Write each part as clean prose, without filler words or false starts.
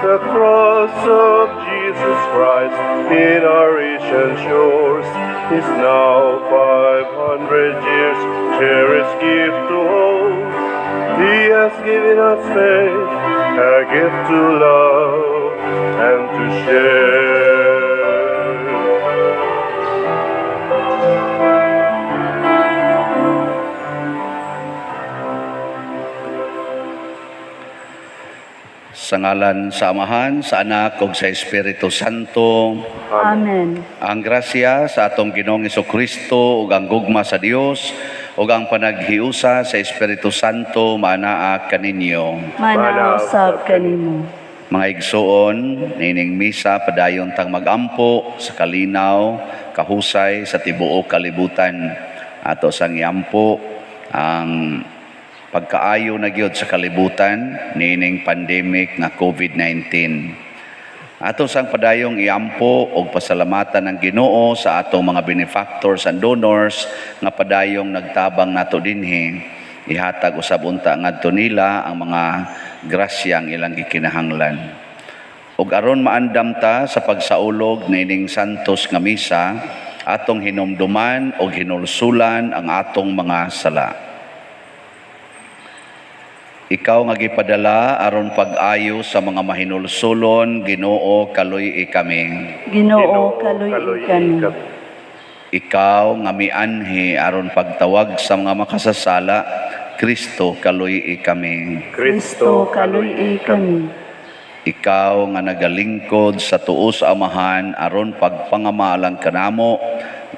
The cross of Jesus Christ in our ancient shores is now 500 years cherished gift to all. He has given us faith, a gift to love and to share. Sa ngalan sa Amahan, sa Anak, ug sa Espiritu Santo. Amen. Ang grasya sa atong Ginoong Jesucristo ug ang gugma sa Dios ug ang panaghiusa sa Espiritu Santo manaa kaninyo. Manausab kanimo. Mga igsoon, nining misa padayon tang magampo sa kalinaw, kahusay sa tibuok kalibutan. Ato sang iampo ang pagkaayo na gyud sa kalibutan nining pandemic nga COVID-19. Ato sang padayong iampo og pasalamatan ng Ginoo sa atong mga benefactors and donors nga padayong nagtabang nato dinhi. Ihatag usab unta ngadto nila ang mga grasyang ilang gikinahanglan. Ug aron maandam ta sa pagsaulog nining santos nga misa, atong hinumduman og hinulsulan ang atong mga sala. Ikaw nga gipadala aron pag-ayo sa mga mahinulsulon, Ginoo kaluy kami. Ginoo kaluy kami. Ikaw nga mianhi aron pagtawag sa mga makasasala, Kristo kaluy kami. Kristo kaluy kami. Ikaw nga nagalingkod sa tuos Amahan aron pagpangamalang kanamo,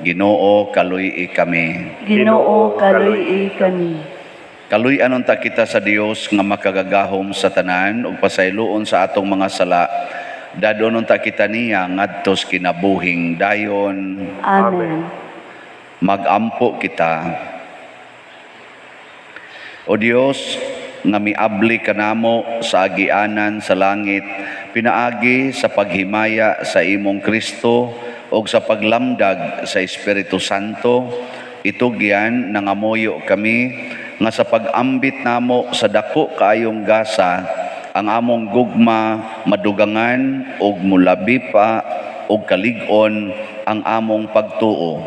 Ginoo kaluy kami. Ginoo kaluy kami. Kaluy anon ta kita sa Dios nga makagagahom sa tanan ug pasayloon sa atong mga sala. Dadonon ta kita niya ngadtos kinabuhing dayon. Amen. Magampo kita. O Dios, nga miabli kanamo sa agianan sa langit, pinaagi sa paghimaya sa imong Kristo o sa paglamdag sa Espiritu Santo, itugyan nangamuyo kami nga sa pag-ambit namo sa dako kaayong gasa, ang among gugma madugangan og mulabi pa og kalig-on ang among pagtuo.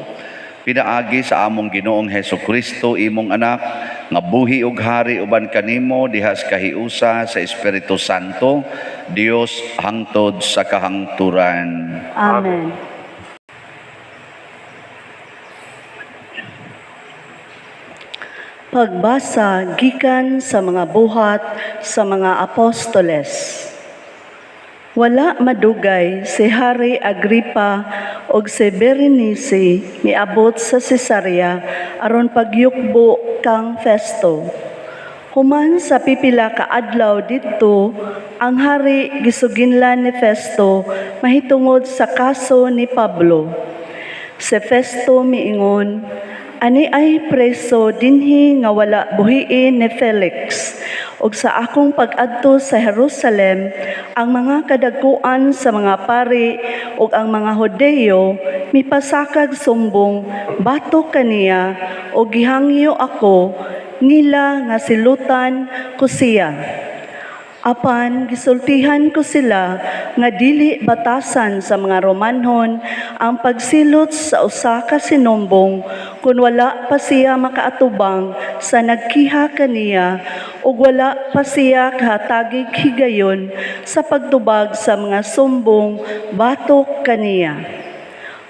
Pinaagi sa among Ginoong Hesukristo imong anak nga buhi ug hari uban kanimo dihas kahiusa sa Espiritu Santo, Dios hangtod sa kahangturan. Amen. Pagbasa gikan sa mga buhat sa mga apostoles. Wala madugay si Hari Agripa og si Berenice miabot sa Cesarea aron pagyukbo kang Festo. Human sa pipila ka adlaw didto, ang hari gisuginlan ni Festo mahitungod sa kaso ni Pablo. Si Festo miingon, ani ay preso dinhi nga wala buhiin ni Felix, ug sa akong pag-adto sa Jerusalem, ang mga kadagkuan sa mga pari ug ang mga Hudeyo mipasakag sumbong batok kaniya ug gihangyo ako nila nga silutan ko siya. Apan gisultihan ko sila nga dili batasan sa mga Romanhon ang pagsilot sa usa ka sinumbong kun wala pa siya makaatubang sa nagkiha kaniya ug wala pa siya kahatagig higayon sa pagtubag sa mga sumbong batok kaniya.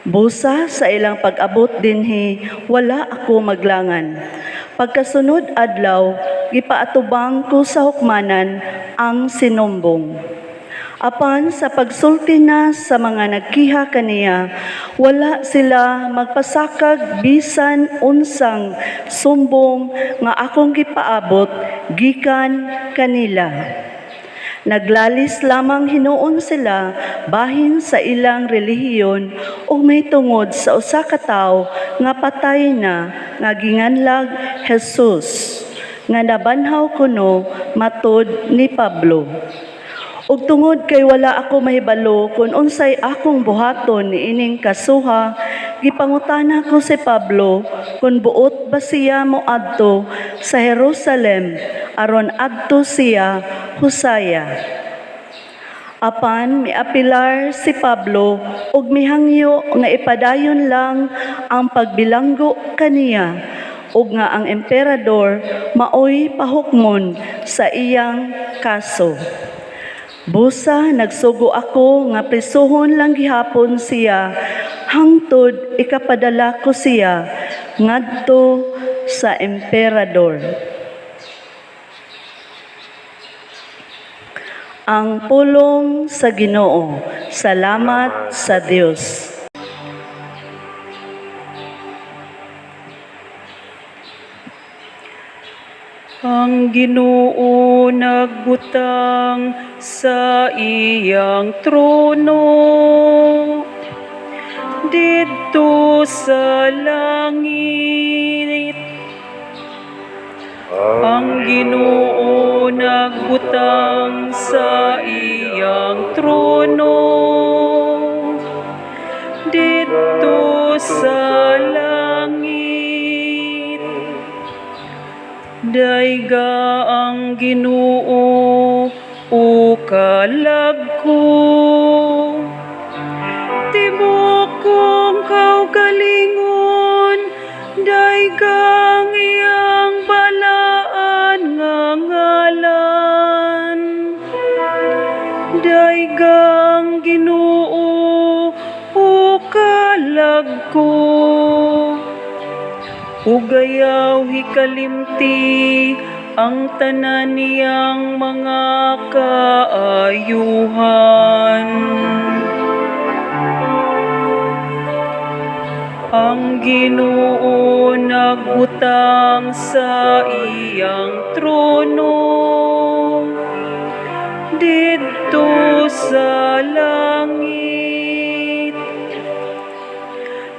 Busa sa ilang pag-abot dinhi, wala ako maglangan. Pagkasunod adlaw, gipaatubang ko sa hukmanan ang sinumbong. Apan sa pagsulti na sa mga nagkiha kaniya, wala sila magpasakag bisan unsang sumbong nga akong gipaabot gikan kanila. Naglalis lamang hinuon sila bahin sa ilang relihiyon ug may tungod sa usa ka tawo nga patay na nga ginganlag Jesus nga nabanhaw kuno matud ni Pablo. Ug tungod kay wala ako mahibalo kung unsay akong buhaton niining kasuha, gipangutana ko si Pablo kung buot ba siya moadto sa Jerusalem aron adto siya husaya. Apan miapilar si Pablo ug mihangyo nga ipadayon lang ang pagbilanggo kaniya ug nga ang emperador maoy pahukmon sa iyang kaso. Busa nagsugo ako nga prisuhon lang gihapon siya hangtod ikapadala ko siya ngadto sa emperador. Ang pulong sa Ginoo. Salamat sa Dios. Ang Ginoo nagbutang sa iyang trono didto sa langit. Ang Ginoo nagbutang sa iyang trono didto sa langit. Dayga ang Ginoo o kalag ko, tibok kong kaugalingon, daygang iyang balaan nga ngalan. Daygang Ginoo o kalag ko, ugayaw hikalimti ang tanan niyang mga kaayuhan. Ang Ginoo nagbutang sa iyang trono didto sa langit.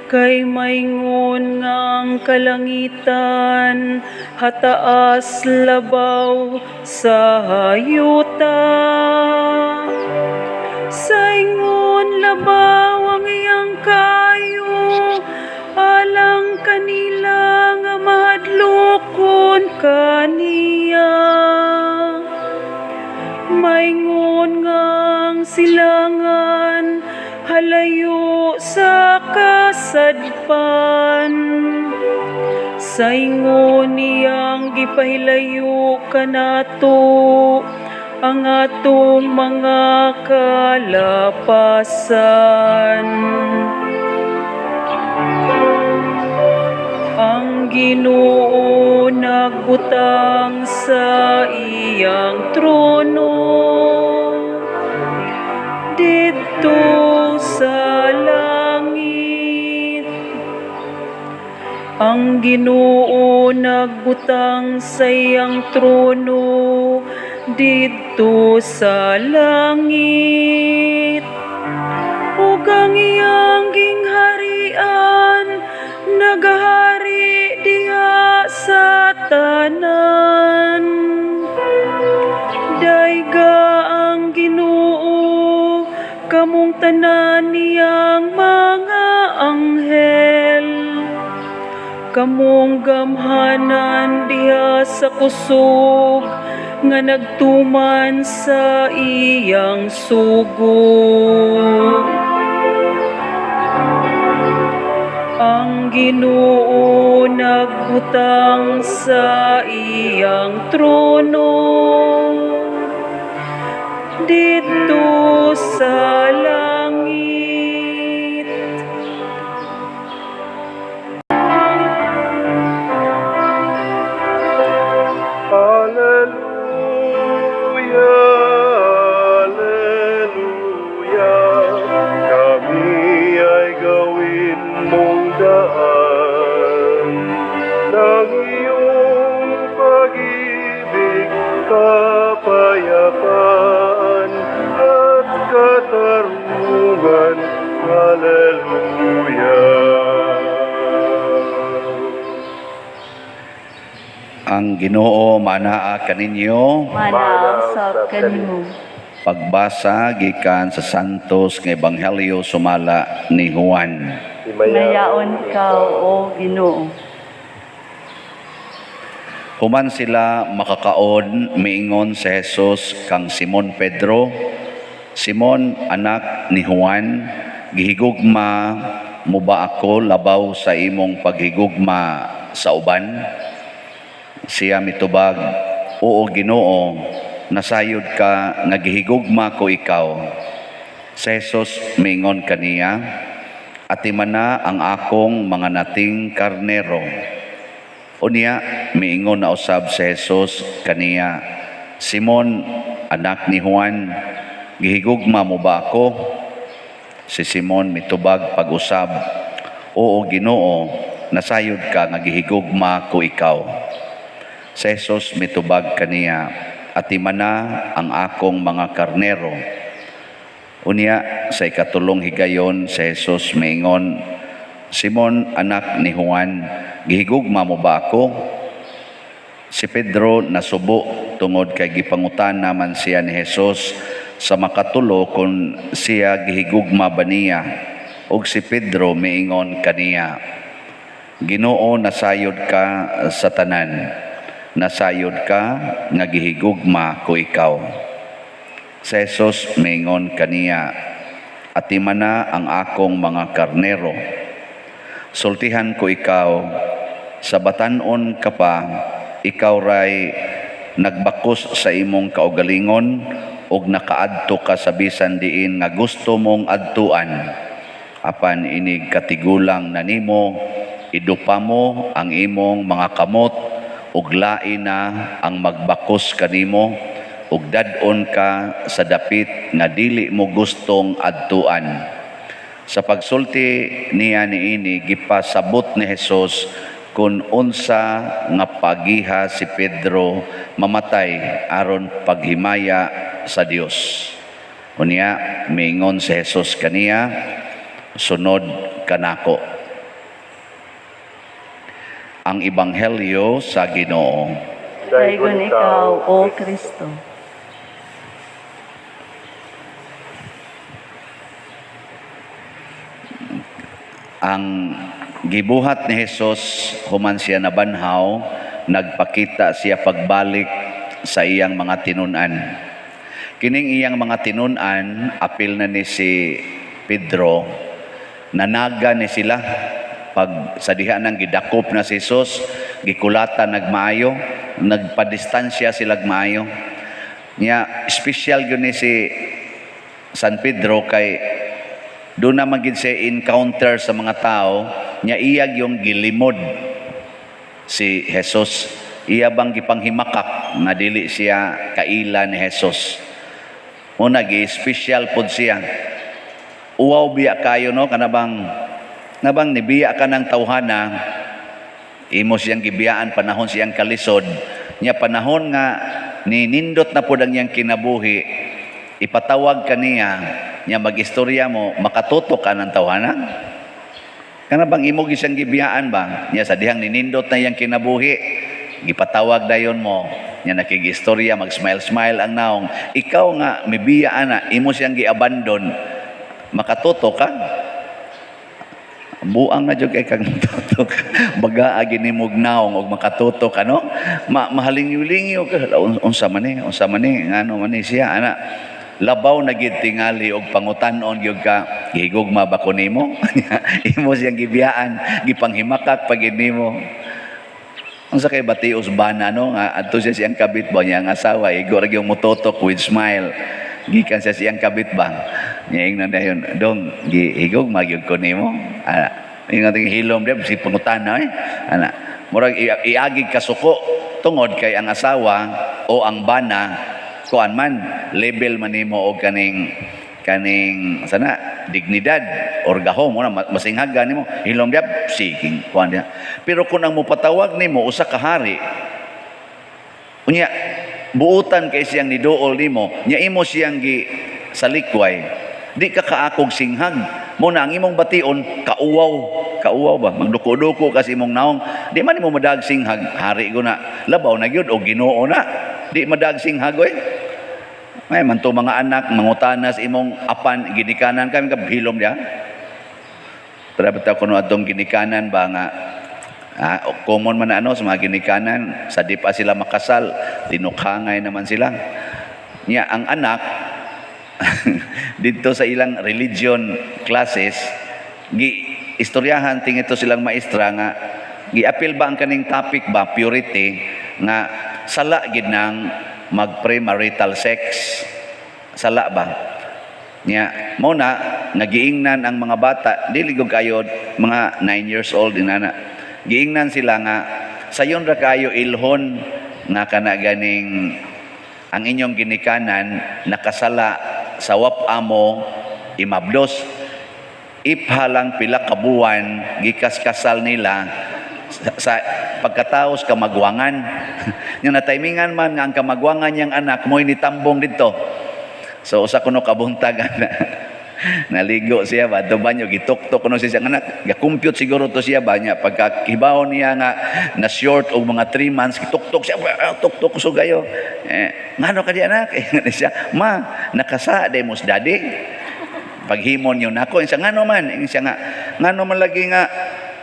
Kay maingon ngang kalangitan, hataas labaw sa hayuta. Saingon labaw ang iyang kayo, alang kanila nga mahadlokon kaniya. Maingon ngang silangan, halayo sa kasadpan. Saingon niyang gipahilayo kanato ang atong mga kalapasan. Ang Ginoo nagbutang sa iyang trono didto sa langit. Ang Ginoo nagbutang sa iyang trono didto sa langit. Ug ang iyang gingharian nagahari diha sa tanan. Dayga ang Ginoo kamong tanan niyang mga anghel. Kamong gamhanan diha sa kusog nga nagtuman sa iyang sugo. Ang Ginoo nagbutang sa iyang trono didto sa langit. Hallelujah, hallelujah. Kami ay gawin mong daan ng iyong pag-ibig, kapayapaan at katarungan. Hallelujah. Ang Ginoo manaa kaninyo. Manaw sa kanimo. Pagbasa gikan sa Santos nga Ebanghelyo sumala ni Juan. Mayaon ka o Ginoo. Human sila makakaon, miingon si Jesus kang Simon Pedro, Simon, anak ni Juan, gihigugma mo ba ako labaw sa imong paghigugma sa uban? Siya mitubag, oo Ginoo, nasayod ka nga gihigugma ko ikaw. Si Jesus mingon kaniya, atiman na ang akong mga nating karnero. Unya, miingon na usab si Jesus kaniya, Simon, anak ni Juan, gihigugma mo ba ako? Si Simon mitubag pag-usab, oo Ginoo, nasayod ka nga gihigugma ko ikaw. Si Jesus mitubag kaniya, atiman na ang akong mga karnero. Unya, sa ikatulong higayon, si Jesus miingon, Simon, anak ni Juan, gihigugma mo ba ako? Si Pedro nasubo tungod kay gipangutan naman siya ni Jesus sa makatulo kung siya gihigugma ba niya. Og si Pedro miingon kaniya, Ginoo, nasayod ka sa tanan, nasayod ka nga gihigugma ko ikaw. Si Jesus miingon kaniya, atiman na ang akong mga karnero. Sultihan ko ikaw, sa batanon ka pa, ikaw ray nagbakos sa imong kaugalingon ug nakaadto ka sa bisan diin nga gusto mong adtuan. Apan inig katigulang na nimo, idupa mo ang imong mga kamot ug lain na ang magbakos kanimo ug dad-on ka sa dapit nga dili mo gustong adtuan. Sa pagsulti niya niini, gipasabot ni Jesus kung unsa nga pagiha si Pedro mamatay aron paghimaya sa Dios. Unya, miingon si Jesus kaniya, sunod kanako. Ang Ebanghelyo sa Ginoo. Daygon ikaw, O Kristo. Ang gibuhat ni Jesus, human siya nabanhaw, nagpakita siya pagbalik sa iyang mga tinunan. Kining iyang mga tinunan, apil na ni si Pedro, nanaga ni sila, pag sa diha nang gidakop na si Jesus, gikulata nagmaayo, nagpadistansya sila maayo. Nya, special yun ni si San Pedro kay doon na maging siya encounter sa mga tao, niya iyag yung gilimod si Jesus. Iya bang gipanghimakak na dili siya kaila ni Jesus. Muna gi-special pod siya. Uwaw biya kayo no, kanabang nibiya ka ng tawhana, imo siyang gibiyaan panahon siyang kalisod, niya panahon nga ninindot na pod ang iyang kinabuhi, ipatawag kaniya, niya mag-istorya mo, makatutok ka ng tawanan. Kana bang imo gisang gibiyaan ba? Niya sa dihang ninindot na yang kinabuhi, gipatawag dayon mo, niya nakig-istorya, mag-smile-smile ang naong. Ikaw nga, mibiyaan na, imo siyang gi-abandon, makatutok ka? Buang na dyan kay kang tutok. Baga ginimog naong og makatutok, ano? Mahalingyo-lingyo ka. Unsa man ni, ano man ni siya, ana. Labaw na gid tingali og pangutanon gyud ka, gihigugma ba ko nimo? Imo siyang gibiyaan, gipanghimakak pag nimo. Ang sakay batios bana no, nga adto siya siyang kabit ba niya ang asawa, igor gyud mototok with smile. Gikan siya siyang kabit ba. Niing na dayon, dong gihigugma gyud ko nimo. Ana, ingon ting hilom dia si pangutana Ana, murag iagig kasuko tungod kay ang asawa o ang bana kuan man label man nimo og kaning sana dignidad or gahom mo na masinghagan nimo hilom diap siging kuan dia. Pero kung ang mopatawag nimo usa ka hari, unya buutan kay siyang niduol nimo, nya imo siyang gi salikway, di ka kaakog singhag mo na ang imong bation kauwaw ba magduko-duko kasi imong naong, di man imo madag singhag, hari go na labaw na gyud og Ginoo na, di madag singhag oy. May man to mga anak mangutanas imong apan ginikanan kami ka hilom dia. Pero bitaw kuno atong ginikanan ba nga common man na sa mga ginikanan, sa di pa sila makasal, tinukhangay naman sila. Nya ang anak dito sa ilang religion classes, istoryahan tingito silang maestra nga giapil ba ang kaning topic ba purity nga sala gid nang mag premarital sex, sala ba nya mo na nagiingnan ang mga bata dili gud kayo mga 9 years old inana, giingnan sila nga sayon ra kayo ilhon nga kana ganing ang inyong ginikanan nakasala sa wap-amo imabdos iphalang pila ka buwan gikas-kasal nila sa pagkataos kamagwangan. Yung natimingan man nga ang kamagwangan niyang anak mo'y nitambong dito. So usa kuno kabuntag na naligo siya ba do banyo gituktok kuno siya anak ga-compute siguro to siya ba nya pagkakibaw niya nga na short og mga 3 months gituktok siya tuktok so gayo ngano ka di anak siya ma nakasa demos daddy paghimon yun ako siya ngano man siya nga ngano man lagi nga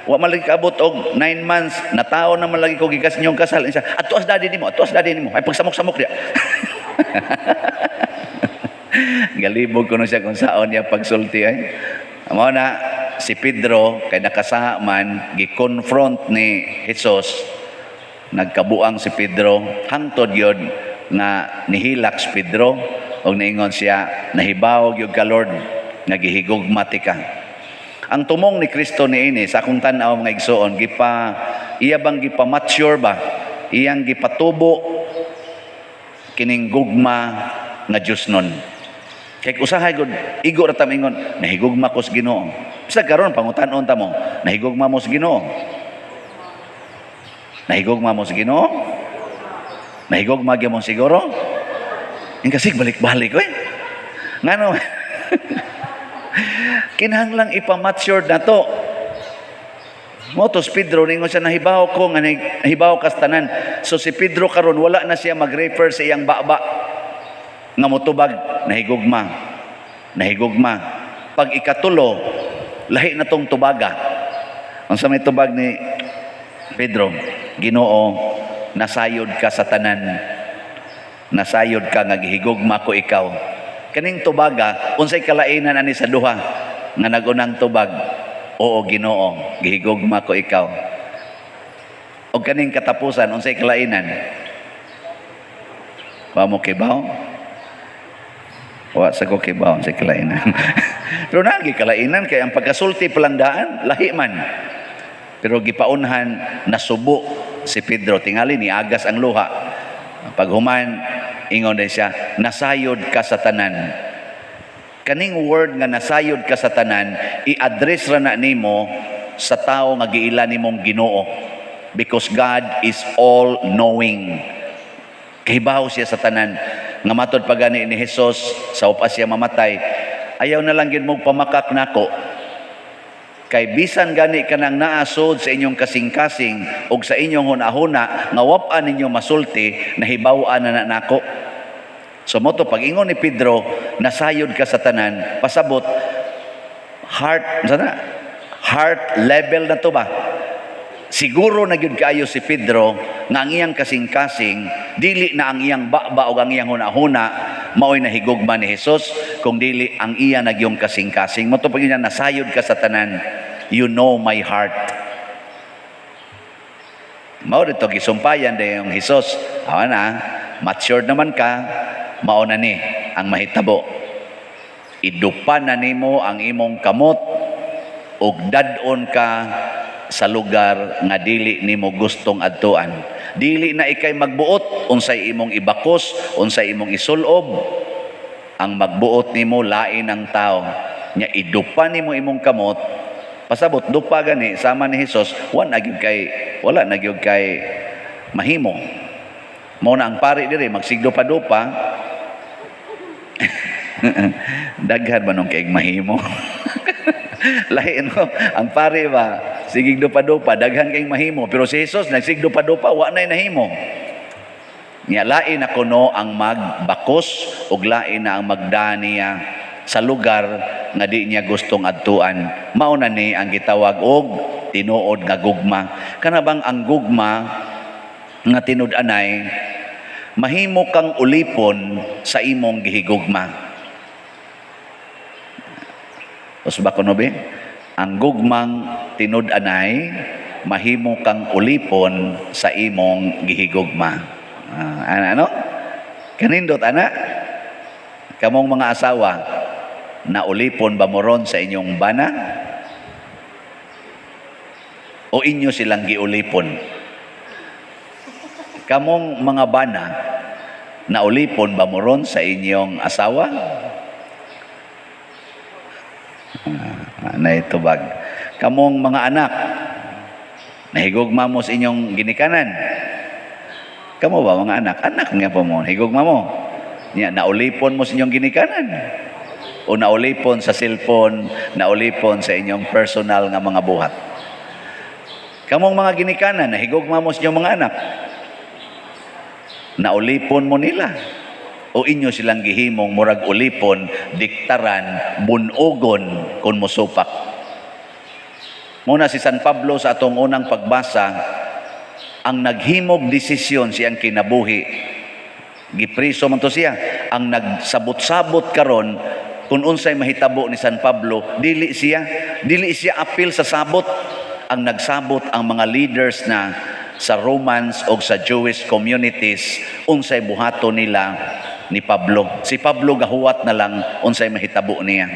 wa man lagi kaabot og 9 months na taon na man lagi ko gikas ninyong kasal siya atuas daddy nimo ay pagsamok-samok diya. Galibog ko siya kung saan niya pagsulti ay. Amo na si Pedro kay nakasaha man gi-confront ni Jesus. Nagkabuang si Pedro hangtod yun nga nihilak si Pedro og niingon siya nahibaw gyud ka Lord nga gihigugma ti ka. Ang tumong ni Kristo niini sa akong tan-aw mga igsoon iya bang gipa-mature ba? Iyang gipatubo kining gugma nga Dios nun. Kay usahay gud igo ra ta mingon nahigugma ko sa Ginoo. Basta karon pangutan-on ta mo, nahigugma mo sa Ginoo. Nahigugma mo sa Ginoo? Nahigugma gyud mo siguro? Kasig balik-balik oy. Ngano? Kinahanglang ipa-mature na to. Motos Pedro ningon siya nahibaw ko nga nahibaw kas tanan. So si Pedro karon wala na siya mag-refer sa iyang baba nga motubag nahigugma. Pag ikatulo lahi na tong tubaga. Unsa may tubag ni Pedro? Ginoo, nasayod ka sa tanan. Nasayod ka nga gihigugma ko ikaw. Kaning tubaga unsay kalainan ani sa duha nga nagunang tubag? Oo Ginoo, gihigugma ko ikaw. O kaning katapusan unsay kalainan? Wa mo kibaw? Wa sa ko kibaw sa kalainan. Pero nagi kalainan kay ang pagkasulti palandaan lahi man. Pero gipaunhan nasubo si Pedro tingali ni agas ang luha. Paghuman ingon din siya nasayod ka sa tanan. Kaning word nga nasayod ka sa tanan i-address ra na nimo sa tao nga giila nimong Ginoo because God is all knowing. Kahibaw siya sa tanan. Nga matod pa gani ni Jesus sa upas siya mamatay ayaw na lang gid mo pamakak nako kay bisan gani kanang naasod sa inyong kasing-kasing ug sa inyong hunahuna nga wap-an ninyo masulti nahibaw-an na nako. So moto pag ingon ni Pedro nasayod ka sa tanan pasabot heart level na to ba siguro na gyud kaayo si Pedro nga ang iyang kasing-kasing dili na ang iyang baba o ang iyang hunahuna mao'y nahigugma ni Jesus kung dili ang iya nagyong kasing-kasing. Mo to pag niya nasayod ka sa tanan, you know my heart. Mao dito gisumpayan dayong Jesus. Awa na, matured naman ka, mao na ni ang mahitabo. Idupan na nimo ang imong kamot ug dadon ka sa lugar nga dili nimo gustong adtuan. Dili na ikay magbuot unsay imong ibakos, unsay imong isulob. Ang magbuot nimo lain ang tao. Nya idupa nimo imong kamot. Pasabot dupa gani sama ni Hesus, wala na gyud kay mahimo. Mao na ang pari diri magsigdupa-dupa. Daghan ba nung kay mahimo? Lahi no, ang pare ba sigig dupa-dupa daghan kay mahimo pero si Jesus nagsigdupa-dupa wa nay nahimo. Nya lain na kuno ang magbakos ug lain na ang magdaniya sa lugar nga di niya gustong adtuan. Mao na ni ang gitawag og tinuod nga gugma. Kana bang ang gugma nga tinud-anay mahimo kang ulipon sa imong gihigugma. Usba ko no be, ang gugmang tinud-anay mahimo kang ulipon sa imong gihigugma. Ano? Kanindot ana? Kamong mga asawa, na ulipon ba moron sa inyong bana? O inyo silang giulipon? Kamong mga bana, na ulipon ba moron sa inyong asawa? Na ito bag. Kamong mga anak, nahigugma mo sa inyong ginikanan. Kamo ba mga anak? Anak nga po mo, higugma mo. Naulipon mo sa inyong ginikanan. O naulipon sa cellphone, naulipon sa inyong personal nga mga buhat. Kamong mga ginikanan, nahigugma mo sa inyong mga anak. Naulipon mo nila. O inyo silang gihimong murag ulipon, diktaran, bunogon, kung musupak. Muna si San Pablo sa atong unang pagbasa, ang naghimog desisyon siyang kinabuhi. Gipriso man to siya. Ang nagsabot-sabot karon kung unsay mahitabo ni San Pablo, dili siya apil sa sabot. Ang nagsabot ang mga leaders na sa Romans o sa Jewish communities, unsay buhato nila ni Pablo. Si Pablo gahuwat na lang unsay mahitabo niya.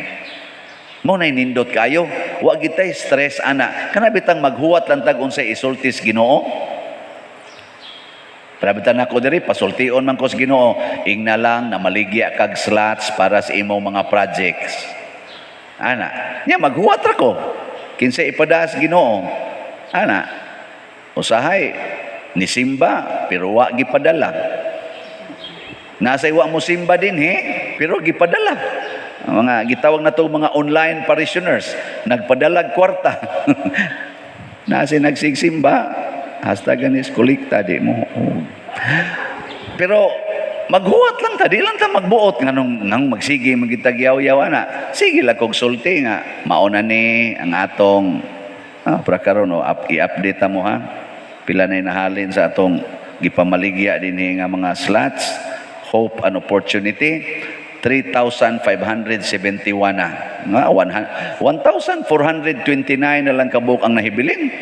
Mo nay nindot kayo, wa gitay stress ana. Kana bitang maghuwat lang tag unsay isultis Ginoo. Prabitan ako diri, pasultion man ko sa Ginoo, ingna lang na maligya kag slots para sa imong mga projects. Ana, maghuwat ra ko. Kinsa ipada sa Ginoo. Ana, usahay ni simba pero wa gipadala. Nasay wa mo simba din pero gipadala. Mga gitawag na to mga online parishioners, nagpadalag kwarta. Nasay nagsigsimba. Hasta ganis kulikta di mo. Pero maghuwat lang ta, di lang ta magbuot nang magsige magitagyaw-yaw na. Sige lang kog sulti nga mauna ni ang atong prakaron i-update mo ha. Pila na nahalin sa atong gipamaligya dinhi nga mga slots, hope and opportunity. 3,571 na. 1,429 na lang kabuk ang nahibilin.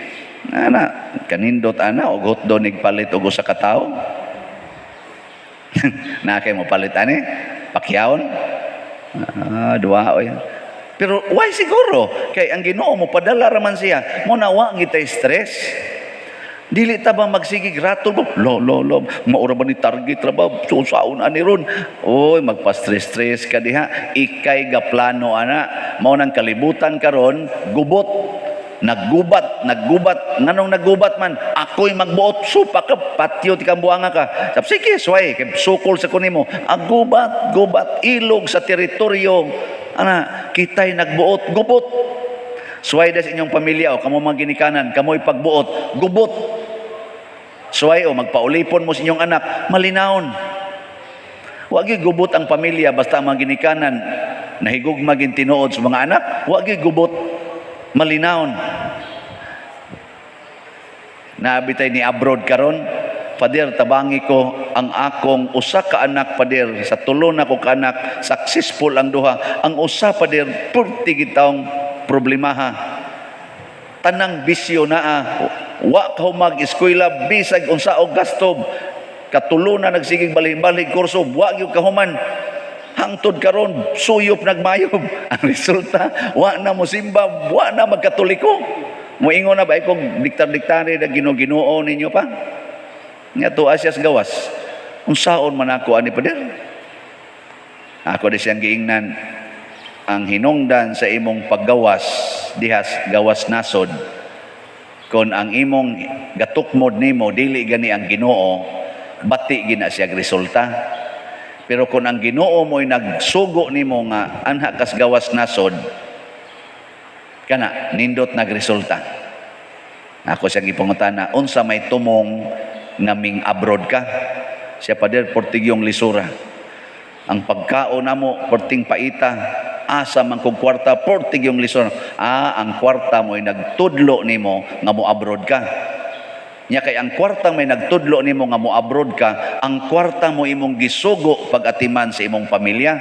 Ana, kanindot ana og hotdog nigpalit og usa ka tawo. Na kay mo palit ani? Pakyawon. Duha oy. Pero why siguro? Kay ang Ginoo mo padala ra man siya. Mo nawa ngitay stress. Dili ta ba magsigig ratol ba? Lo, maura ba ni target ra ba? Susaon ani ron. Oy, magpa-stress ka diha. Ikay ga plano ana. Mao nang kalibutan karon, gubot. Naggubat, nganong naggubat man, ako'y magbuot, supa ka, patio, tikang buanga ka. Sige, sway, sukol sa kunimo. Ang gubat, ilog sa teritoryo. Kita'y nagbuot, gubot. Sway da sa inyong pamilya, o kamo mga ginikanan, kamo'y pagbuot, gubot. Sway, o magpaulipon mo sa inyong anak, malinawon. Wagi gubot ang pamilya, basta ang mga ginikanan, nahigugma gintinuod sa mga anak, wagi gubot. Malinawon. Naabitay ni abroad karon, pader tabangi ko ang akong usa ka anak pader sa tulo na ko ka anak, successful ang duha. Ang usa pader purti gitawng problemaha. Tanang bisyo naa, wa ka mag-eskwela bisag unsa og gasto. Katulo na nagsigig balik-balik kurso, wa gyud kahuman. Hangtod karon suyop nagmayob. Ang resulta, wa na mo simba, wa na magkatoliko. Moingon na ba kung diktar-diktari na Ginoo ninyo pa? Nga to asyas gawas. Unsaon man ako ani pader? Ako di siyang giingnan ang hinungdan sa imong paggawas dihas gawas nasod. Kung ang imong gatukmod nimo dili gani ang Ginoo, bati gina siya resulta. Pero kung ang Ginoo mo'y nagsugo nimo nga anha kas gawas nasod, kana nindot nagresulta. Ako siyang ipangutana, unsa may tumong naming abroad ka? Siya pader portigyong lisura. Ang pagkaon namo porting paita, asa man kog kwarta portigyong lisura. Ang kwarta mo'y nagtudlo nimo nga mo abroad ka. Nya kay ang kwartang may nagtudlo nimo nga mo-abroad ka, ang kwarta mo imong gisugo pag-atiman sa imong pamilya.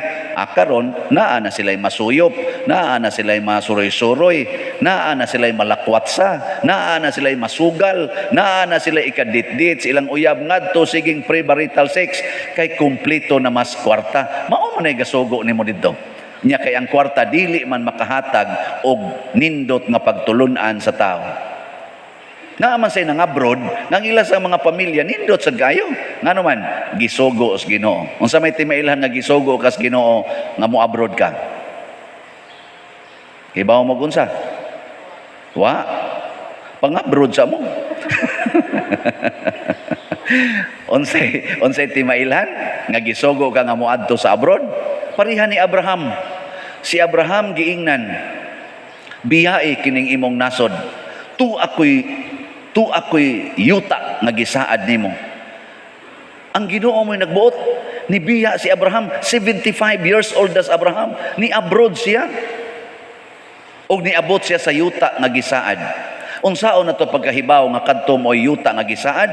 Karon naa na sila'y masuyop, naa na sila'y masuroy-suroy, naa na sila'y malakwatsa, naa na sila'y masugal, naa na sila'y ikadit-dit sa ilang uyab ngadto siging premarital sex kay kumpleto na mas kwarta. Mao man ay gasugo nimo didto. Nya kay ang kwarta dili man makahatag og nindot nga pagtulunan sa tao. Naaman say nang abroad, nang ila sa mga pamilya nindot sa gayo. Ngano man gisugo os Ginoo. Unsa may timailhan nga gisugo kas Ginoo nga mo abroad ka? Ibaw mo unsa? Wa pang-abroad sa mo. Unsay timailhan nga gisugo ka nga moadto sa abroad? Parihan ni Abraham. Si Abraham giingnan, biyae kining imong nasod. Tu ako'y yuta nga gisaad nimo. Ang Ginoo mo'y nagbuot, nibiya si Abraham, 75 years old as Abraham, ni abroad siya. O niabot siya sa yuta nga gisaad. Unsaon na to pagkahibaw nga kadto mo'y yuta nga gisaad?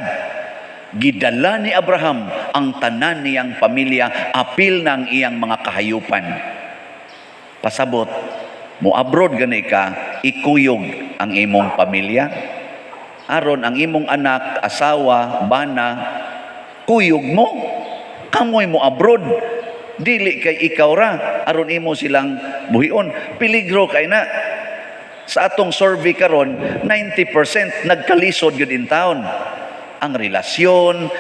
Gidala ni Abraham ang tanan niyang pamilya, apil ng iyang mga kahayupan. Pasabot, mo abroad gani ka, ikuyog ang imong pamilya. Aron ang imong anak, asawa, bana, kuyog mo. Kamoy mo abroad. Dili kay ikaw ra. Aron imo silang buhion. Peligro kay na. Sa atong survey karon, 90% nagkalisod yun in town. Ang relasyon,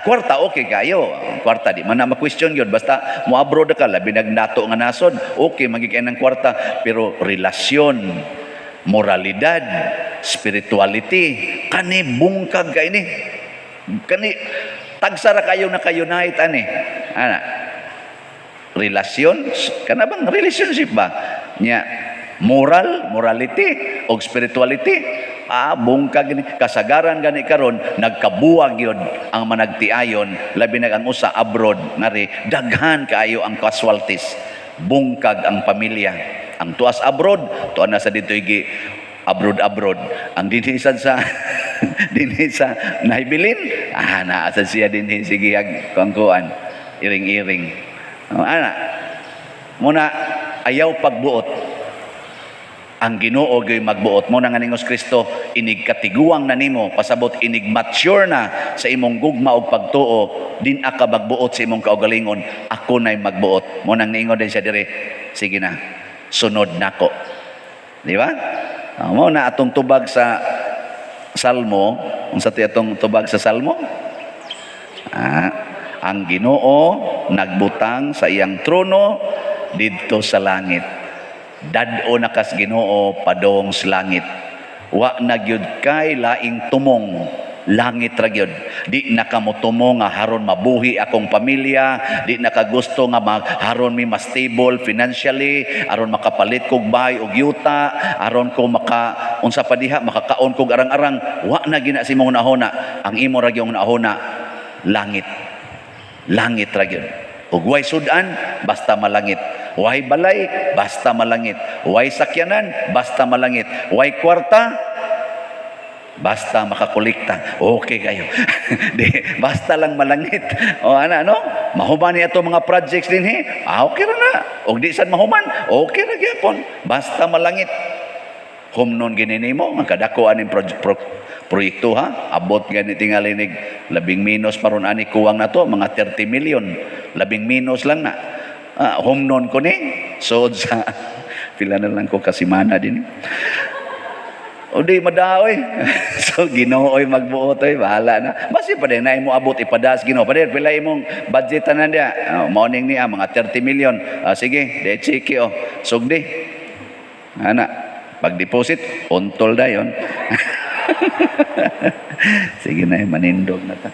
kwarta okay kayo. Kwarta di man na ma-question yun. Basta mo abroad ka, labi nagnato nga nasod, okay, magiging ng kwarta. Pero relasyon, moralidad, spirituality, kani bungkag kay ni. Kani tagsara kayo na kayunahit ani. Ana. Relasyon, kana bang relationship ba? Nya morality o spirituality. Bungkag gani, kasagaran gani karon nagkabuwag yun ang managtiayon, labi na ang usa abroad nari daghan kaayo ang casualties. Bungkag ang pamilya. Ang tuas abroad, tuan na sa dito igi abroad. Ang dinhisan sa dinhisa nahibilin, naasad siya dinhi sige kangkuan, iring-iring. Muna ayaw pagbuot. Ang Ginoo gay magbuot mo nang aningos Kristo, inig katiguang na nimo, pasabot inig mature na sa imong gugma og pagtuo, din aka magbuot sa imong kaugalingon, ako nay magbuot. Mo nang niingon din siya dire, sige na, sunod nako. Di ba? Mo na atong tubag sa Salmo, unsa ti atong tubag sa Salmo? Ang Ginoo nagbutang sa iyang trono didto sa langit. Dad-o na kas Ginoo padong sa langit. Wa na gyud kay laing tumong, langit ra gyud. Di na kamo tumong nga haron mabuhi akong pamilya, di na ka gusto nga haron mi mas stable financially, aron makapalit kog bahay og yuta, aron ko unsa pa diha makakaon kog arang-arang. Wa na gina si mong nahona. Ang imo ra gyud nahona, langit. Langit ra gyud. Ug way sudan basta malangit. Way balay, basta malangit. Way sakyanan, basta malangit. Way kwarta, basta makakolekta. Okay kayo. Basta lang malangit. O ano? Mahuman niya itong mga projects din okay na na. O di sad mahuman, okay na gyapon. Basta malangit. Humnon ginini mo, ang kadakuan ng proyekto abot gani tingalinig 10 minus maron ani kuwang na to, mga 30 million. 10 minus lang na. Home non ko ni so sa pila na lang ko kasimana din o di madaoy so Ginoo'y magbuot bahala na basi pa din na mo abot ipadas Ginoo pa din pila imong budgetan na dia morning niya mga 30 million sige de chiki sugdi ana pag deposit untol dayon sige na manindog na ta.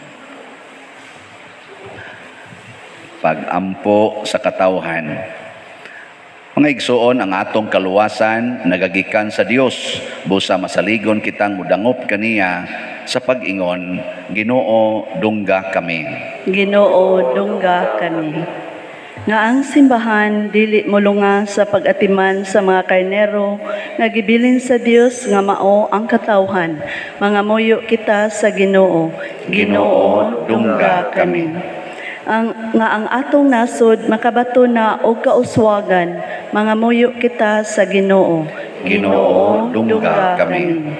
Pag-ampo sa katawhan. Mga igsuon, ang atong kaluwasan nagagikan sa Dios, busa masaligon kitang mudangop kaniya sa pag-ingon, Ginoo dungga kami. Ginoo dungga kami. nga ang simbahan dili molunga sa pag-atiman sa mga karnero nga gibilin sa Dios nga mao ang katawhan. Mga muyo kita sa Ginoo. Ginoo, dungga kami. Ang atong nasod makabato na og kauswagan, mga muyo kita sa Ginoo. Ginoo, dungga kami.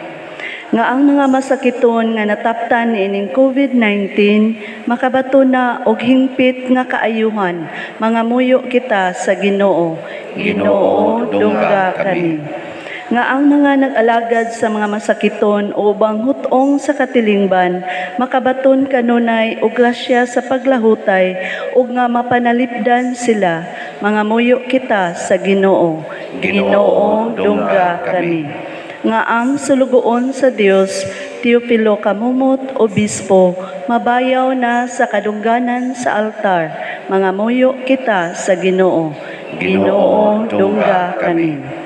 Nga ang mga masakiton nga nataptan ining COVID-19 makabato na og hingpit nga kaayuhan, mga muyo kita sa Ginoo. Ginoo, dungga kami. Nga ang mga nag-alagad sa mga masakiton o ubang hutong sa katilingban makabaton kanunay og grasya sa paglahutay ug nga mapanalipdan sila, mga muyo kita sa Ginoo. Ginoo, dungga kami. Nga ang sulugoon sa Dios, Teofilo Kamumot, Obispo, mabayaw na sa kadungganan sa altar, mga muyo kita sa Ginoo. Ginoo, dungga kami.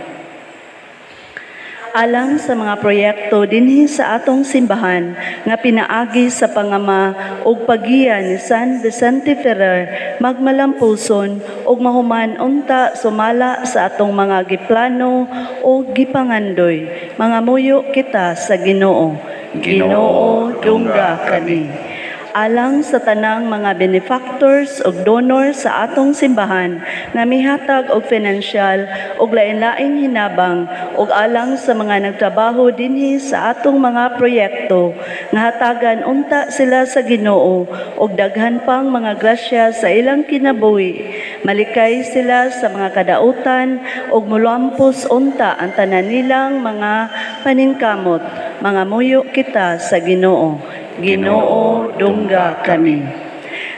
Alang sa mga proyekto dinhi sa atong simbahan nga pinaagi sa pangama ug pagiya ni San Vicente Ferrer, magmalampuson ug mahuman unta sumala sa atong mga giplano o gipangandoy, mga muyo kita sa Ginoo. Ginoo, dungga kami. Alang sa tanang mga benefactors ug donor sa atong simbahan nga mihatag og financial ug lain-laing hinabang ug alang sa mga nagtrabaho dinhi sa atong mga proyekto nga hatagan unta sila sa Ginoo ug daghan pang mga grasya sa ilang kinabuhi, malikay sila sa mga kadautan ug mulampos unta ang tanan nilang mga paningkamot, mga muyo kita sa Ginoo. Ginoo, dungga kami.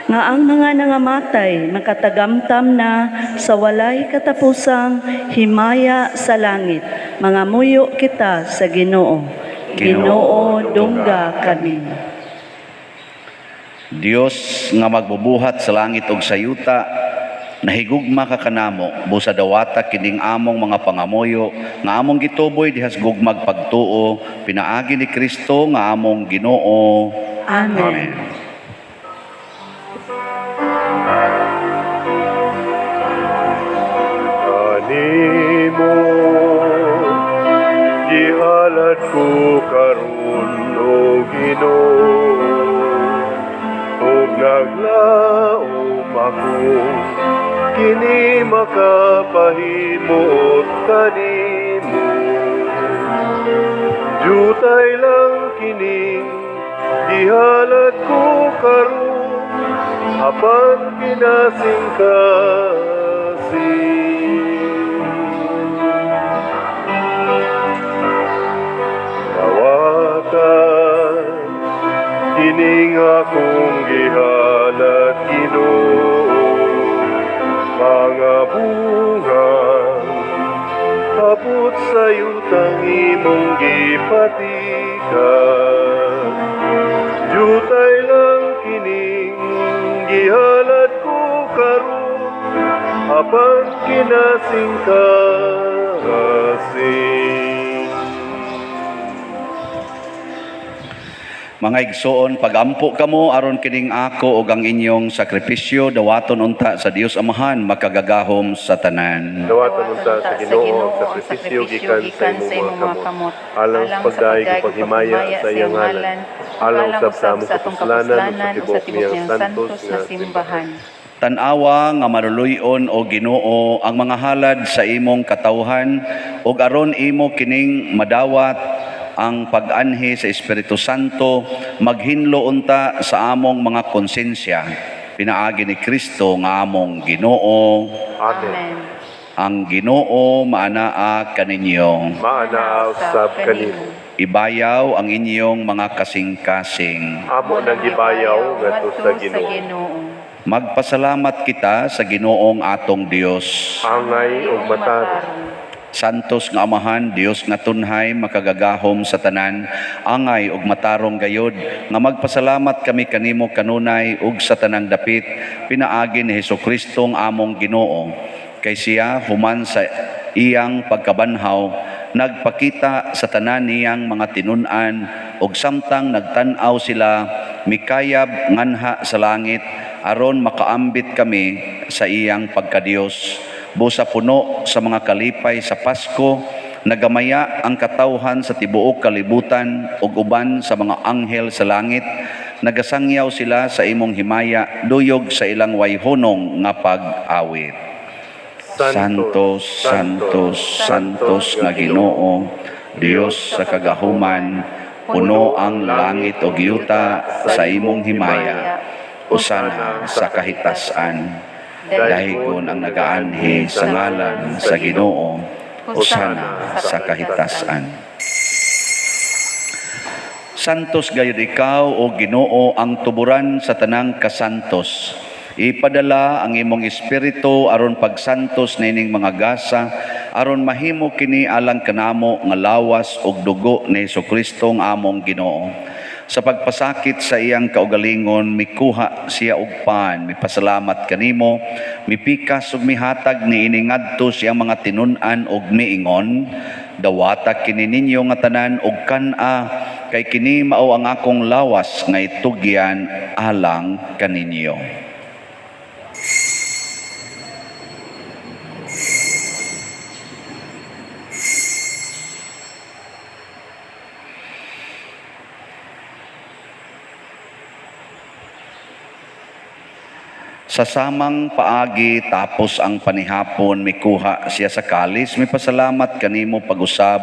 Nga ang mga nangamatay makatagamtam na sa walay katapusang himaya sa langit, mga muyo kita sa Ginoo. Ginoo, dungga kami. Dios nga magbubuhat sa langit ug sa yuta, nahigugma ka kanamo busa dawata kining among mga pangamoyo nga among gituboy dihas gugmag pagtuo pinaagi ni Kristo nga among Ginoo. Amen. Kanimo gihalad ko karon o Ginoo, ug naglaom ako kini makapahimot kanimo. Jutay lang kining gihalad ko karon apan kinasingkasing. Tawakan kining akong gihalad Ginoo, mga bungang abot sa yutang imong gipatikan. Jutay lang kining gihalad ko karon apan kinasingkasing. Mga igsoon, pagampo kamo aron kining ako ug ang inyong sakripisyo dawaton unta sa Dios Amahan makagagahom sa tanan. Dawaton unta sa Ginoo ang sakripisyo gikan sa imong mga kamot. Alang sa pagdaig ug paghimaya sa iyang ngalan. Alang usab sa among kasalanan ug sa tibuok niyang santos nga simbahan. Tan-awa nga maruluyon o Ginoo ang mga halad sa imong katawhan ug aron imo kining madawat ang pag-anhi sa Espiritu Santo maghinlo unta sa among mga konsensya. Pinaagi ni Kristo nga among Ginoo. Amen. Ang Ginoo maanaa kaninyo. Maanaa usab kanimo. Ibayaw ang inyong mga kasing-kasing. Amo nang gibayaw ngadto sa Ginoo. Magpasalamat kita sa Ginoong atong Dios. Angay ug matarong. Santos nga Amahan, Dios nga tunhay makagagahom sa tanan, angay ug matarong gayod nga magpasalamat kami kanimo kanunay ug sa tanang dapit pinaagi ni Hesukristo nga among Ginoo. Kay siya human sa iyang pagkabanhaw nagpakita sa tanan niyang mga tinun-an ug samtang nagtan-aw sila mikayab nganha sa langit aron makaambit kami sa iyang pagkadiyos. Busa puno sa mga kalipay sa Pasko, nagamaya ang katawhan sa tibuok kalibutan ug uban sa mga anghel sa langit. Nagasangyaw sila sa imong himaya, duyog sa ilang wayhonong nga pag-awit. Santos, Santos, Santos nga Ginoo, Dios sa kagahuman, puno ang langit ug yuta sa imong himaya. Usana sa kahitasan, dahigon ang nagaanhi sa ngalan sa Ginoo. Usana sa kahitasan. Santos gayud ikaw o Ginoo ang tuburan sa tanang kasantos. Ipadala ang imong espiritu aron pagsantos nining mga gasa, aron mahimo kini alang kanamo nga lawas ug dugo ni Hesukristo nga among Ginoo. Sa pagpasakit sa iyang kaugalingon, mikuha siya og pan, mipasalamat kanimo, mipikas ug mihatag niini ngadto siyang mga tinun-an ug miingon, dawata kini ninyo nga tanan og kan-a, kay kini mao ang akong lawas nga itugyan alang kaninyo. Sa samang paagi tapos ang panihapon, mikuha siya sa kalis, mipasalamat kanimo pag-usab,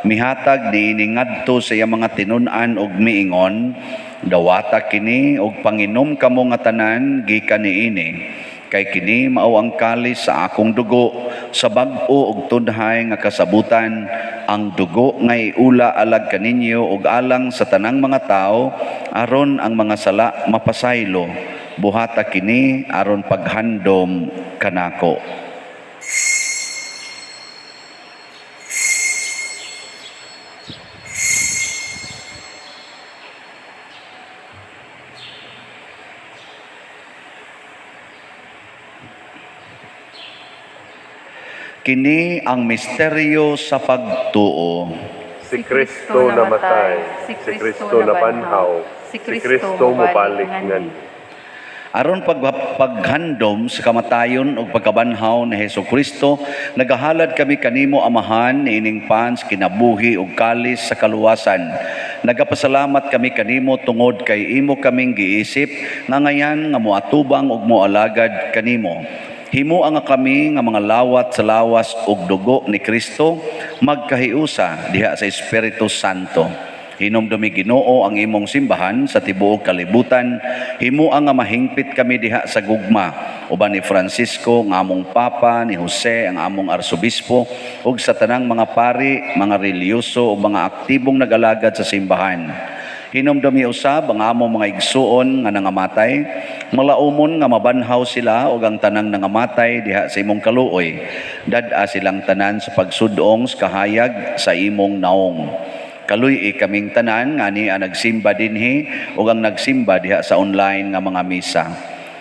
mihatag niini ngadto sa iyang mga tinun-an ug miingon, dawata kini ug panginom kamo nga tanan gikan niini, kay kini mao ang kalis sa akong dugo, sa bag-o ug tunhay nga kasabutan, ang dugo nga iula alag kaninyo ug alang sa tanang mga tao, aron ang mga sala mapasaylo. Buhata kini aron paghandom kanako. Kini ang misteryo sa pagtuo. Si Kristo namatay, si Kristo nabanhaw, si Kristo mubalik ngadto. Aron paghandom sa kamatayon ug pagkabanhaw ni Hesukristo, nagahalad kami kanimo Amahan niining pan sa kinabuhi ug kalis sa kaluwasan. Nagapasalamat kami kanimo tungod kay imo kaming giisip nga ngayan nga moatubang ug moalagad kanimo. Himo nga kami nga mga lawat sa lawas ug dugo ni Kristo magkahiusa diha sa Espiritu Santo. Hinumdumi Ginoo ang imong simbahan sa tibuok kalibutan, himo ang nga mahingpit kami diha sa gugma, uban ni Francisco nga among Papa, ni Jose ang among Arsobispo, ug sa tanang mga pari, mga reliyoso ug mga aktibong nag-alagad sa simbahan. Hinumdumi usab ang among mga igsuon nga nangamatay, malaumon nga mabanhaw sila ug ang tanang nangamatay diha sa imong kaluoy. Dad-a silang tanan sa pagsudong sa kahayag sa imong naong. Kaluy kaming tanan nga ni nagsimba dinhi ug ang nagsimba diha sa online nga mga misa.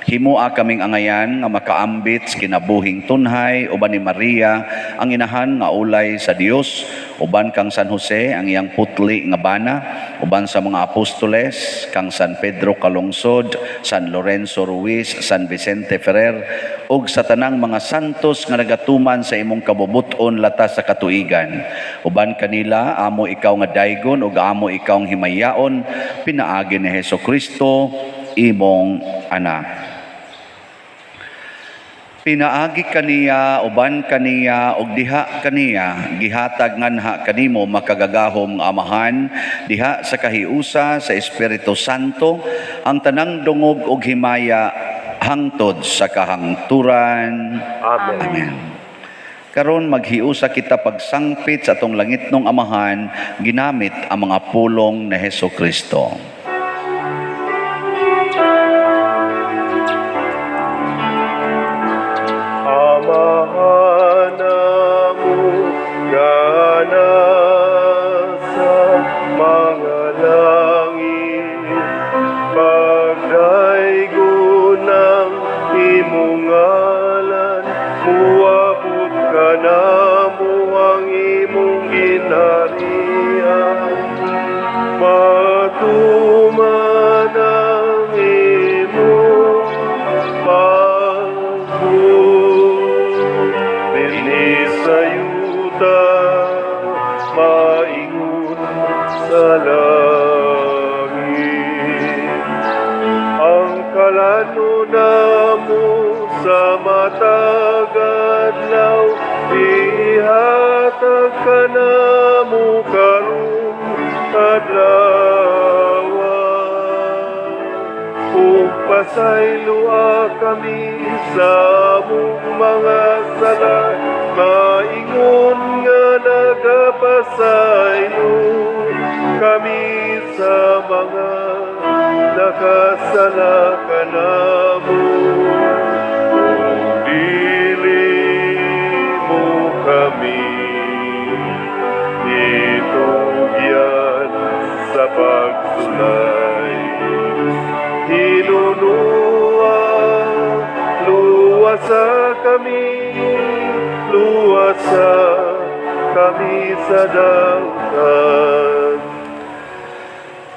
Himoa kaming angayan nga makaambit sa kinabuhing tunhay uban ni Maria ang inahan nga ulay sa Dios, uban kang San Jose ang iyang putli nga bana, uban sa mga apostoles kang San Pedro Calungsod, San Lorenzo Ruiz, San Vicente Ferrer ug sa tanang mga santos nga nagatuman sa imong kabubuton latas sa katuigan. Uban kanila amo ikaw nga daygon ug amo ikaw ang himayaon, pinaagi ni Hesukristo imong anak. Pinaagi kaniya, uban kaniya, ug diha kaniya, gihatag nganha kanimo makagagahom nga Amahan, diha sa kahiusa sa Espiritu Santo, ang tanang dungog ug himaya hangtod sa kahangturan. Amen. Amen. Karon maghiusa kita pagsangpit sa atong langitnong Amahan, ginamit ang mga pulong ni Hesukristo. matag adlaw ihatag ka namo karon adlaw. Ug pasaylua kami sa among mga sala, maingon nga nagapasaylo kami sa mga nakasala kanamo. Kung dili mo kami itugyan sa pagsulay, hinunua luwasa kami sa dagat.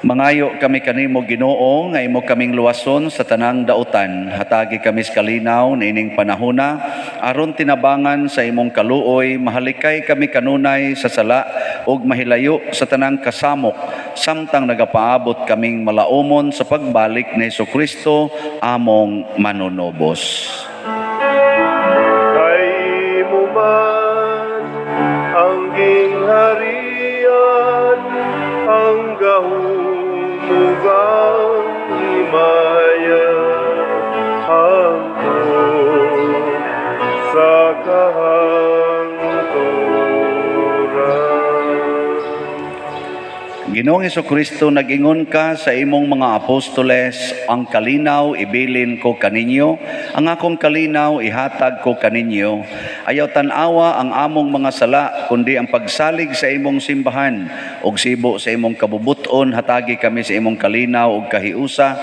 Mangayo kami kanimo Ginoo nga imo kaming luwason sa tanang dautan. Hatagi kami sa kalinaw niining panahona aron tinabangan sa imong kaluoy, mahalikay kami kanunay sa sala ug mahilayo sa tanang kasamok samtang nagapaabot kaming malaumon sa pagbalik ni Hesukristo among manunobos. Kay mo man ang gingharian, ang gahumugang himaya, hangtod sa kahangturan. Ginoong Hesukristo, nag-ingon ka sa imong mga apostoles, ang kalinaw ibilin ko kaninyo, ang akong kalinaw ihatag ko kaninyo. Ayaw tanawa ang among mga sala, kundi ang pagsalig sa imong simbahan, ug sibo sa imong kabubuton, hatagi kami sa imong kalinaw ug kahiusa,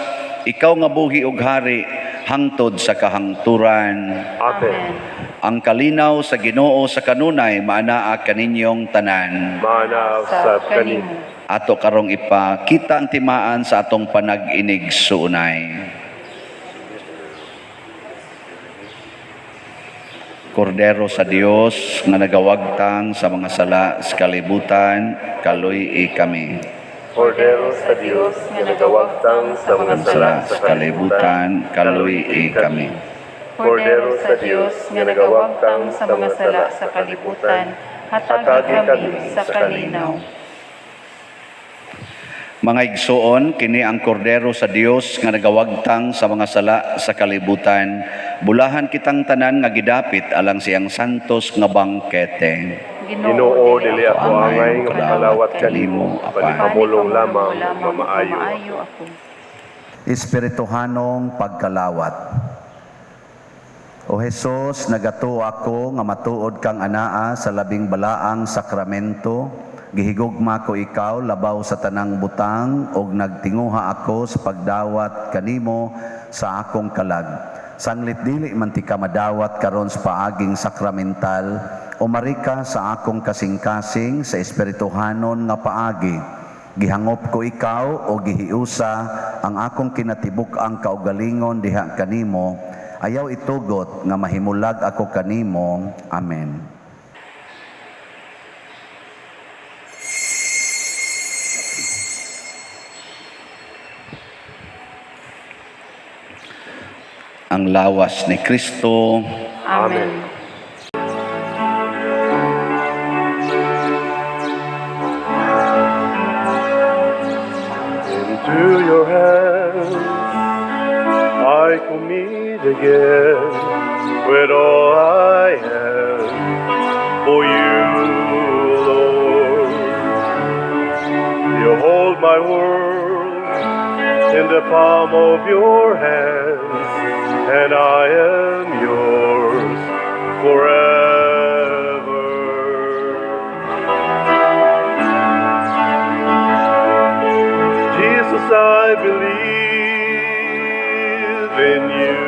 ikaw nga buhi ug hari, hangtod sa kahangturan. Amen. Ang kalinaw sa Ginoo sa kanunay, maanaa kaninyong tanan. Manaw sa kanimo. Ato karong ipakita ang timaan sa atong panag-inig suunay. Kordero sa Dios nga nagawagtang sa mga sala sa kalibutan, kaluy kami. Kordero sa Dios nga nagawagtang sa mga sala sa kalibutan, kaluy kami. Kordero sa Diyos nga nagawagtang sa mga sala sa kalibutan, hatagi kami sa kalinaw. Mga igsoon, kini ang kordero sa Dios nga nagawagtang sa mga sala sa kalibutan. Bulahan kitang tanan nga gidapit alang siyang santos nga bangkete. Ginoo, dili ako angay nga makalawat kanimo, panikamulong lamang nga maayo. ako. Espirituhanong pagkalawat. O Jesus, nagato ako nga matuod kang anaa sa labing balaang sakramento. Gihigugma ko ikaw labaw sa tanang butang ug nagtinguha ako sa pagdawat kanimo sa akong kalag. Sanglit dili man ti ka madawat karon sa paaging sakramental, umari ka sa akong kasing-kasing sa espirituhanon nga paagi. Gihangop ko ikaw o gihiusa ang akong kinatibuk-ang kaugalingon diha kanimo. Ayaw itugot nga mahimulag ako kanimo. Amen. Ang lawas ni Kristo. Amen. Into your hands I commit again with all I am for you, Lord. You hold my world in the palm of your hands, and I am yours forever. Jesus, I believe in you.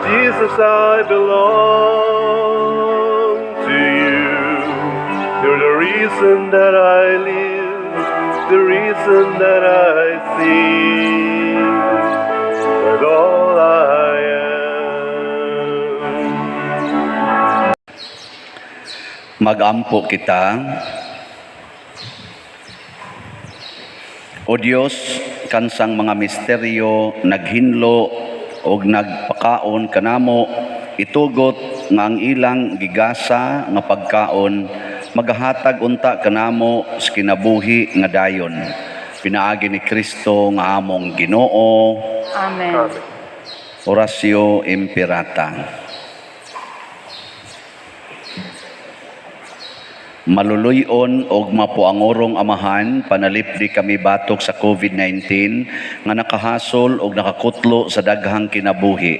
Jesus, I belong to you. You're the reason that I live, the reason that I sing, with all I am. Mag-ampo kita. O Diyos, kansang mga misteryo naghinlo og nagpakaon kanamo, itugot nga ang ilang gigasa nga pagkaon magahatag unta kanamo sa kinabuhi nga dayon. Pinaagi ni Kristo nga among Ginoo. Amen. Oratio Imperata. Maluluyon og mapuangorong Amahan, panalipdi kami batok sa COVID-19 nga nakahasol og nakakutlo sa daghang kinabuhi.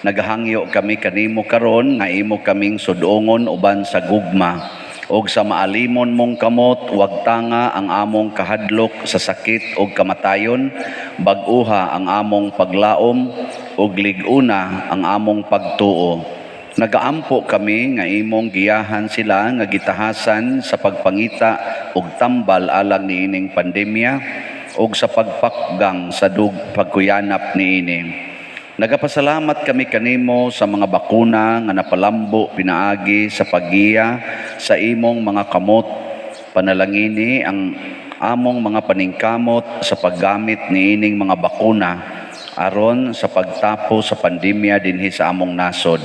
Naghangyo kami kanimo karon nga imo kaming sudongon uban sa gugma. Og sa maalimon mong kamot, wag tanga ang among kahadlok sa sakit og kamatayon, bag-uha ang among paglaom og liguna ang among pagtuo. Nagaampo kami nga imong giyahan sila nga gitahasan sa pagpangita og tambal alang niining pandemya og sa pagpakgang sa pagkuyanap niini. Nagapasalamat kami kanimo sa mga bakuna nga napalambo pinaagi sa paggiya sa imong mga kamot. Panalangini ang among mga paningkamot sa paggamit niining mga bakuna aron sa pagtapo sa pandemya dinhi sa among nasod.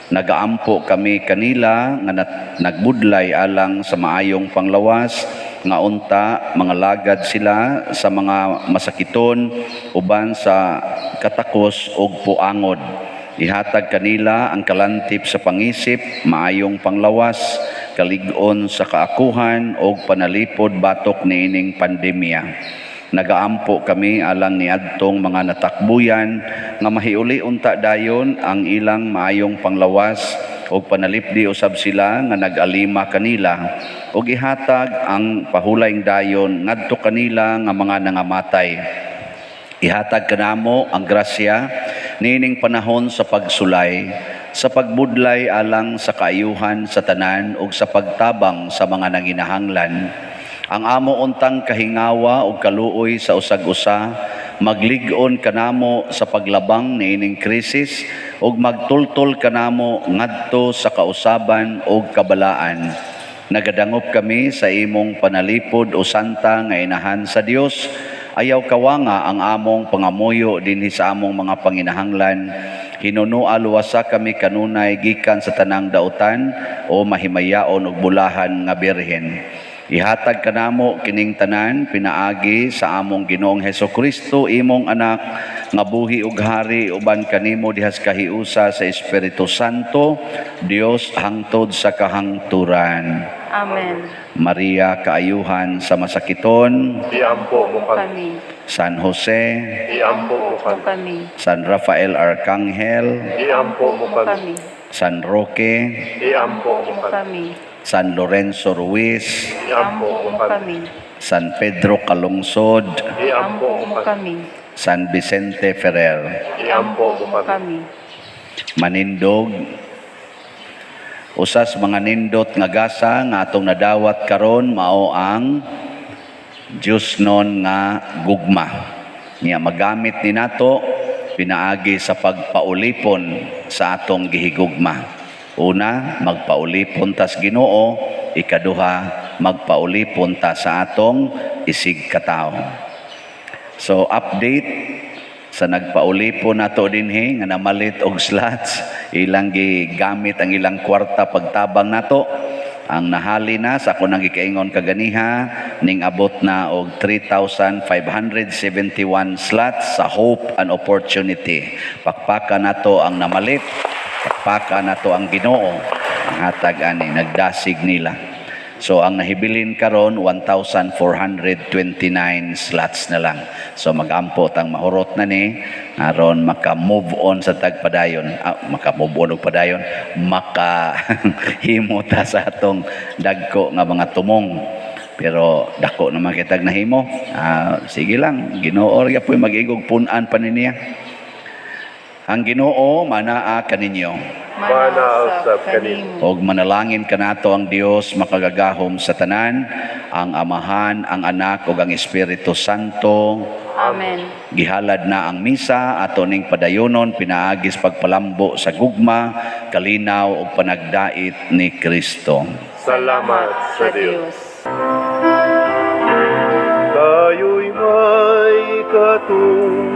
Nagaampo kami kanila nga nagbudlay alang sa maayong panglawas nga unta mga lagad sila sa mga masakiton uban sa katakos ug puangod. Ihatag kanila ang kalantip sa pangisip, maayong panglawas, kalig-on sa kaakuhan ug panalipod batok niining pandemya. Nagaampo kami alang niadtong mga natakbuyan nga mahiuli unta dayon ang ilang maayong panglawas ug panalipdi usab sila nga nag-alima kanila ug ihatag ang pahulayng dayon ngadto kanila nga mga nangamatay. Ihatag kanamo ang grasya nining panahon sa pagsulay, sa pagbudlay alang sa kaayuhan sa tanan ug sa pagtabang sa mga nanginahanglan. Ang amo untang kahingawa o kaluoy sa usag-usa, maglig-on kanamo sa paglabang niining krisis ug magtultol kanamo ngadto sa kausaban ug kabalaan. Nagadangop kami sa imong panalipod o santa nga inahan sa Dios. Ayaw kawanga ang among pangamuyo dinhi sa among mga panginahanglan. Hinunua luwasa kami kanunay gikan sa tanang dautan o mahimayaon ug bulahan nga birhen. Ihatag kanamo kining tanan pinaagi sa among Ginoong Hesukristo imong anak nga buhi ug hari uban kanimo dihas kahiusa sa Espiritu Santo, Dios hangtod sa kahangturan. Amen. Maria kaayuhan sa masakiton, Iampo mo Kami. San Jose, Iampo mo Kami. San Rafael Arcangel, Iampo mo Kami. San Roque, Iampo mo Kami. San Lorenzo Ruiz, Iampo mo Kami. San Pedro Calungsod, Iampo mo Kami. San Vicente Ferrer, Iampo mo Kami. Manindog. Usas mga nindot nga gasa nga atong nadawat karon mao ang Diyos non nga gugma. Niya magamit ni nato pinaagi sa pagpaulipon sa atong gihigugma. Una, magpaulipon tas Ginoo, ikaduha, magpaulipon ta sa atong isig katao. So update sa nagpaulipon nato dinhi nga namalit og slots, ilang gigamit ang ilang kwarta pagtabang nato. Ang nahali na sa ako nang gikaingon kaganiha ning abot na og 3,571 slots sa Hope and Opportunity. Pakpaka nato ang namalit, pakpaka nato ang Ginoo. Ang hatag ani nagdasig nila. So ang nahibilin karon 1,429 slots na lang. So magampo tang mahurot na ni aron maka-move on sa tagpadayon. Maka-move on og padayon, maka-himo ta sa atong dagko nga mga tumong. Pero dako naman kitag nahimo. Sige lang, Ginoo ra po'y mag-igog punan pa niya. Ang Ginoo manaa kaninyo. Manausap kanimo. Og manalangin kanato ang Dios makagagahom sa tanan, ang Amahan, ang Anak ug ang Espiritu Santo. Amen. Gihalad na ang misa ato ning padayonon pinaagis pagpalambo sa gugma, kalinaw ug panagdait ni Kristo. Salamat sa Dios. Tayo'y may katulad